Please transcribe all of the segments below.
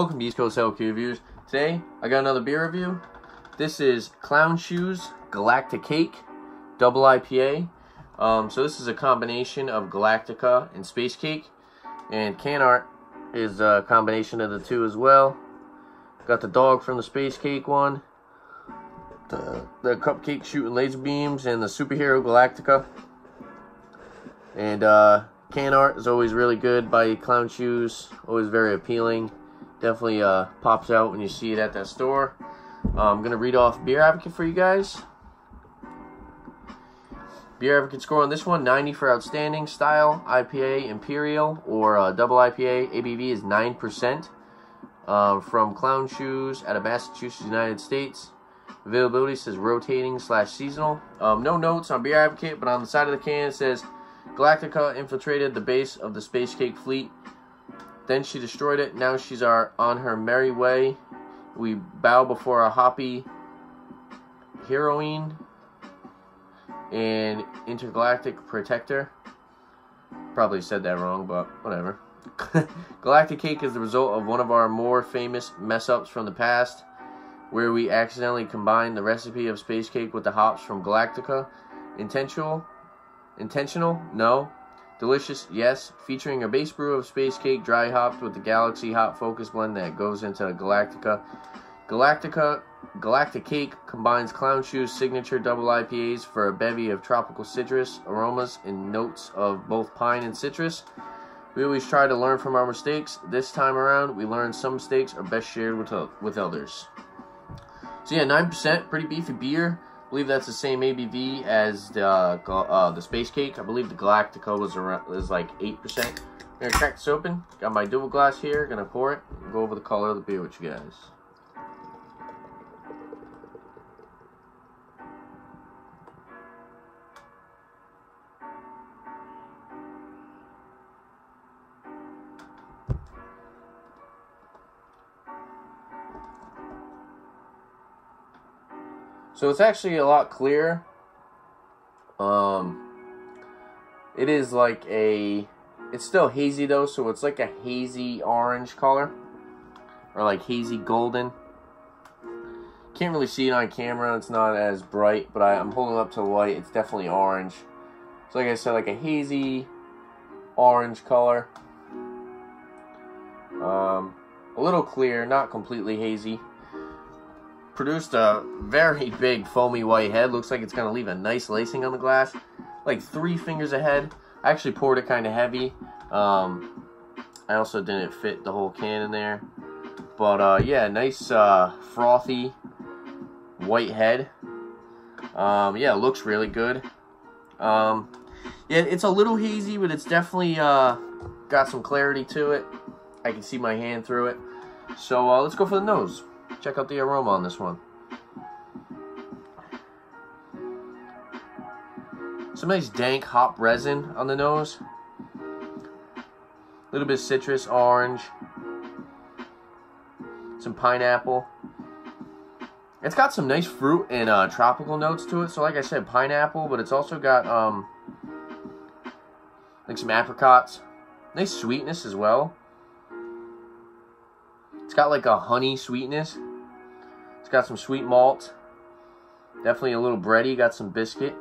Welcome to East Coast LQ Reviews. Today, I got another beer review. This is Clown Shoes Galacticake Double IPA. So this is a combination of Galactica and Space Cake. And can art is a combination of the two as well. Got the dog from the Space Cake one. The cupcake shooting laser beams and the superhero Galactica. And can art is always really good by Clown Shoes. Always very appealing. Definitely pops out when you see it at that store. I'm going to read off Beer Advocate for you guys. Beer Advocate score on this one, 90 for outstanding. Style, IPA, Imperial, or double IPA. ABV is 9%. From Clown Shoes out of Massachusetts, United States. Availability says rotating/seasonal. No notes on Beer Advocate, but on the side of the can it says, Galactica infiltrated the base of the Space Cake fleet. Then she destroyed it. Now she's on her merry way. We bow before a hoppy heroine and intergalactic protector. Probably said that wrong, but whatever. Galacticake is the result of one of our more famous mess-ups from the past, where we accidentally combined the recipe of Space Cake with the hops from Galactica. Intentional? No. Delicious? Yes. Featuring a base brew of Space Cake dry hopped with the Galaxy Hop Focus blend that goes into Galactica. Galacticake combines Clown Shoes' signature double IPAs for a bevy of tropical citrus aromas and notes of both pine and citrus. We always try to learn from our mistakes. This time around, we learned some mistakes are best shared with others. So yeah, 9%, pretty beefy beer. I believe that's the same ABV as the Space Cake. I believe the Galactica was like 8%. I'm gonna crack this open. Got my double glass here. Gonna pour it. And go over the color of the beer with you guys. So it's actually a lot clearer. It is like it's still hazy though, so it's like a hazy orange color. Or like hazy golden. Can't really see it on camera, it's not as bright, but I'm holding it up to the light, it's definitely orange. So like I said, like a hazy orange color. A little clear, not completely hazy. Produced a very big foamy white head. Looks like it's going to leave a nice lacing on the glass. Like 3 fingers ahead. I actually poured it kind of heavy. I also didn't fit the whole can in there. But yeah, nice frothy white head. Yeah, it looks really good. Yeah, it's a little hazy, but it's definitely got some clarity to it. I can see my hand through it. So let's go for the nose. Check out the aroma on this one. Some nice dank hop resin on the nose. A little bit of citrus, orange. Some pineapple. It's got some nice fruit and tropical notes to it. So like I said, pineapple, but it's also got like some apricots. Nice sweetness as well. It's got like a honey sweetness. It's got some sweet malt. Definitely a little bready. Got some biscuit.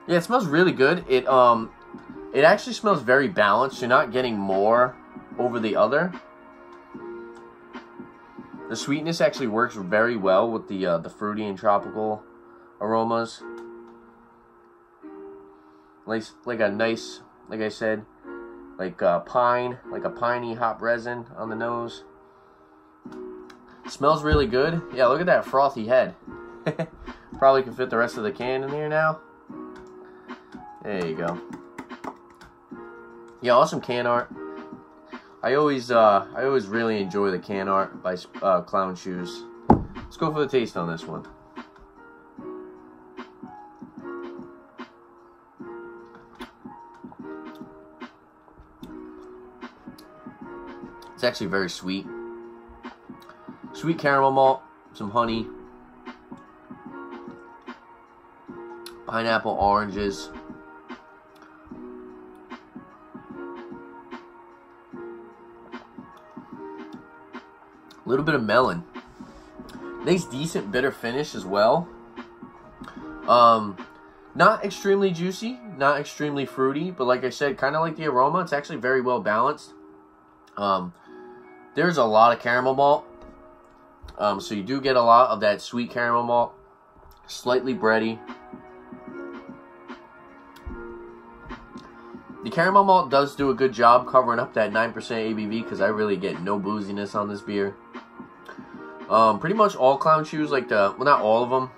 Yeah, it smells really good. It actually smells very balanced. You're not getting more over the other. The sweetness actually works very well with the fruity and tropical aromas. Like a nice, like I said, like pine, like a piney hop resin on the nose. Smells really good. Yeah, look at that frothy head. Probably can fit the rest of the can in here now. There you go. Yeah, awesome can art. I always really enjoy the can art by Clown Shoes. Let's go for the taste on this one. It's actually very sweet. Sweet caramel malt, some honey, pineapple, oranges. A little bit of melon. Nice, decent bitter finish as well. Not extremely juicy, not extremely fruity, but like I said, kind of like the Aroma, it's actually very well balanced. There's a lot of caramel malt, so you do get a lot of that sweet caramel malt, slightly bready. The caramel malt does do a good job covering up that 9% ABV, because I really get no booziness on this beer. Pretty much all Clown Shoes, like well, not all of them.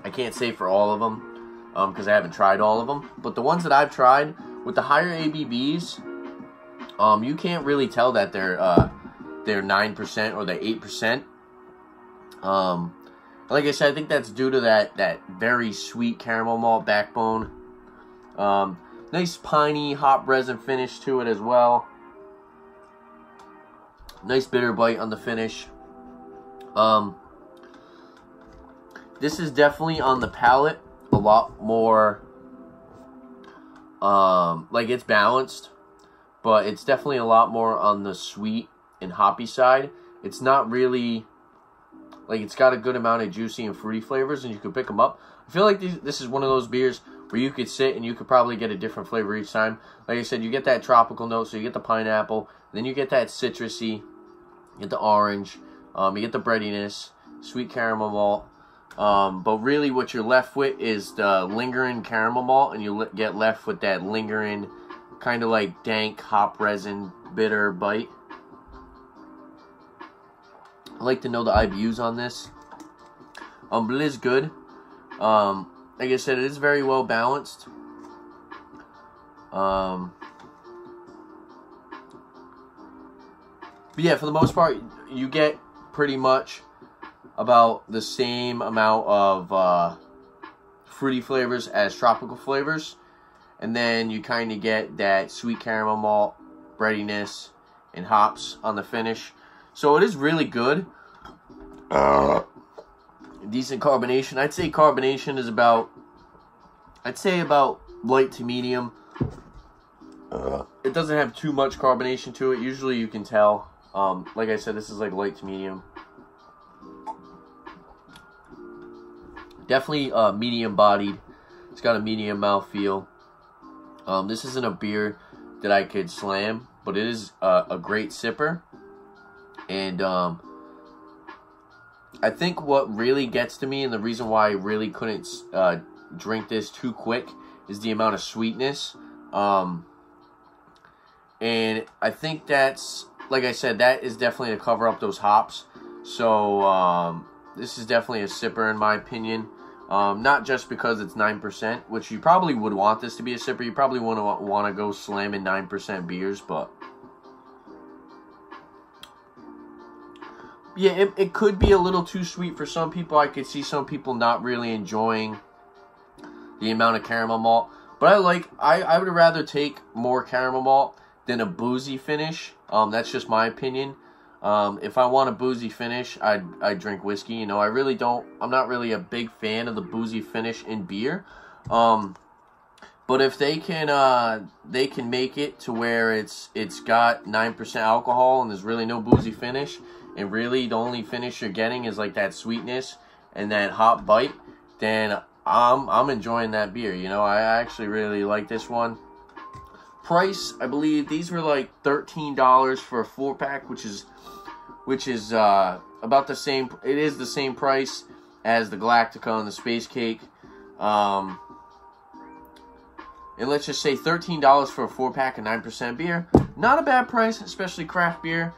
I can't say for all of them, because I haven't tried all of them. But the ones that I've tried, with the higher ABVs, you can't really tell that they're 9% or they're 8%. Like I said, I think that's due to that very sweet caramel malt backbone. Nice piney hop resin finish to it as well. Nice bitter bite on the finish. This is definitely on the palate a lot more, like it's balanced, but it's definitely a lot more on the sweet and hoppy side. It's not really, like, it's got a good amount of juicy and fruity flavors, and you can pick them up. I feel like this is one of those beers where you could sit and you could probably get a different flavor each time. Like I said, you get that tropical note, so you get the pineapple, then you get that citrusy, you get the orange, you get the breadiness, sweet caramel malt. But really what you're left with is the lingering caramel malt, and you get left with that lingering kind of like dank hop resin bitter bite. I like to know the IBUs on this. But it is good. Like I said, it is very well balanced. But yeah, for the most part, you get pretty much about the same amount of fruity flavors as tropical flavors, and then you kind of get that sweet caramel malt, breadiness, and hops on the finish. So it is really good. Decent carbonation. I'd say carbonation is about, light to medium. It doesn't have too much carbonation to it. Usually you can tell. Like I said, this is like light to medium. Definitely medium bodied. It's got a medium mouthfeel. This isn't a beer that I could slam, but it is a great sipper. And I think what really gets to me, and the reason why I really couldn't drink this too quick, is the amount of sweetness. And I think that's, like I said, that is definitely to cover up those hops. So this is definitely a sipper in my opinion. Not just because it's 9%, which you probably would want this to be a sipper. You probably wouldn't want to go slamming 9% beers, but yeah, it could be a little too sweet for some people. I could see some people not really enjoying the amount of caramel malt. But I would rather take more caramel malt than a boozy finish. That's just my opinion. If I want a boozy finish, I'd drink whiskey. You know, I'm not really a big fan of the boozy finish in beer. But if they can make it to where it's got 9% alcohol and there's really no boozy finish, and really the only finish you're getting is like that sweetness and that hop bite, then I'm enjoying that beer. You know, I actually really like this one. Price, I believe these were like $13 for a 4-pack, which is about the same. It is the same price as the Galactica and the Space Cake. And let's just say $13 for a 4-pack of 9% beer. Not a bad price, especially craft beer.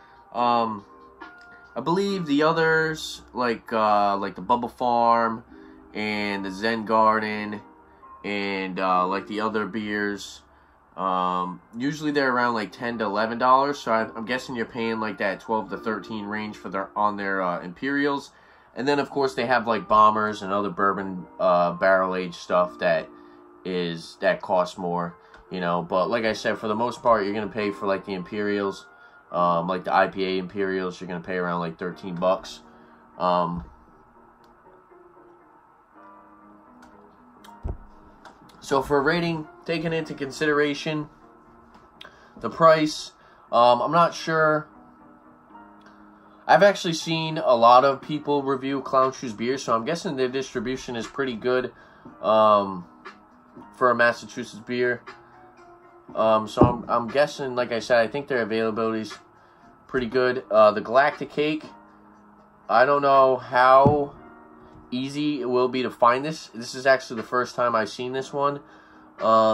I believe the others, like the Bubble Farm and the Zen Garden, and like the other beers, usually they're around like $10 to $11. So I'm guessing you're paying like that 12 to 13 range for their Imperials. And then of course they have like bombers and other bourbon barrel aged stuff that costs more, you know. But like I said, for the most part, you're gonna pay for like the Imperials, like the IPA Imperials, you're gonna pay around like 13 bucks. So for a rating, taking into consideration the price, I'm not sure. I've actually seen a lot of people review Clown Shoes beer, so I'm guessing their distribution is pretty good for a Massachusetts beer. So I'm guessing, like I said, I think their availability is pretty good. The Galacticake, I don't know how easy it will be to find this. This is actually the first time I've seen this one.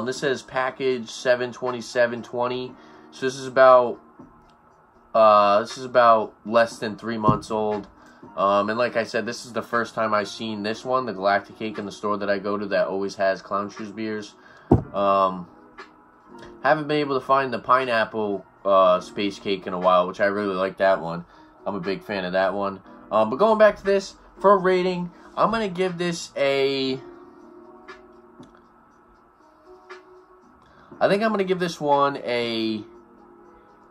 This says package 7/27/20, so this is about less than 3 months old. And like I said, this is the first time I've seen this one, the Galacticake, in the store that I go to that always has Clown Shoes beers. Haven't been able to find the pineapple space cake in a while, which I really like that one. I'm a big fan of that one. But going back to this, for a rating, I'm going to give this a... I think I'm going to give this one a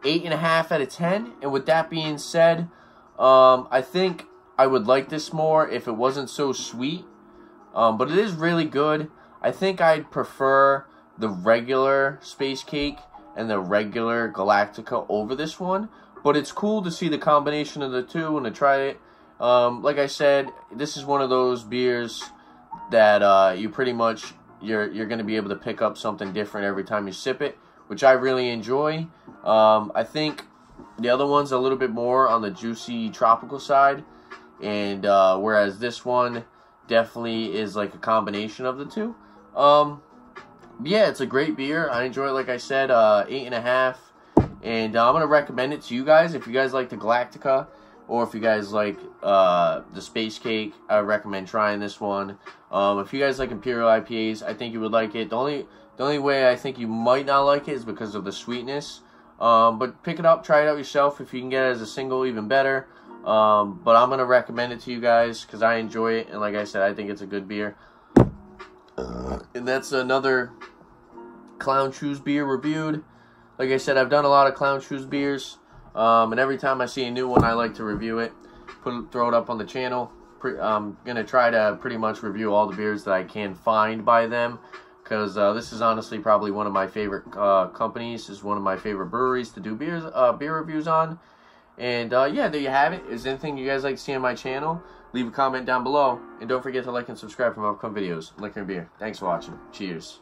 8.5 out of 10. And with that being said, I think I would like this more if it wasn't so sweet. But it is really good. I think I'd prefer the regular Space Cake and the regular Galactica over this one. But it's cool to see the combination of the two and to try it. Like I said, this is one of those beers that you pretty much... You're going to be able to pick up something different every time you sip it, which I really enjoy. I think the other one's a little bit more on the juicy tropical side, and whereas this one definitely is like a combination of the two. Yeah, it's a great beer. I enjoy it, like I said, 8.5, and I'm going to recommend it to you guys. If you guys like the Galactica, or if you guys like the Space Cake, I recommend trying this one. If you guys like Imperial IPAs, I think you would like it. The only way I think you might not like it is because of the sweetness. But pick it up, try it out yourself. If you can get it as a single, even better. But I'm going to recommend it to you guys because I enjoy it. And like I said, I think it's a good beer. And that's another Clown Shoes beer reviewed. Like I said, I've done a lot of Clown Shoes beers. And every time I see a new one, I like to review it, throw it up on the channel. I'm going to try to pretty much review all the beers that I can find by them, because this is honestly probably one of my favorite companies. This is one of my favorite breweries to do beer reviews on. And yeah, there you have it. Is there anything you guys like to see on my channel? Leave a comment down below. And don't forget to like and subscribe for more upcoming videos. Liquor and beer. Thanks for watching. Cheers.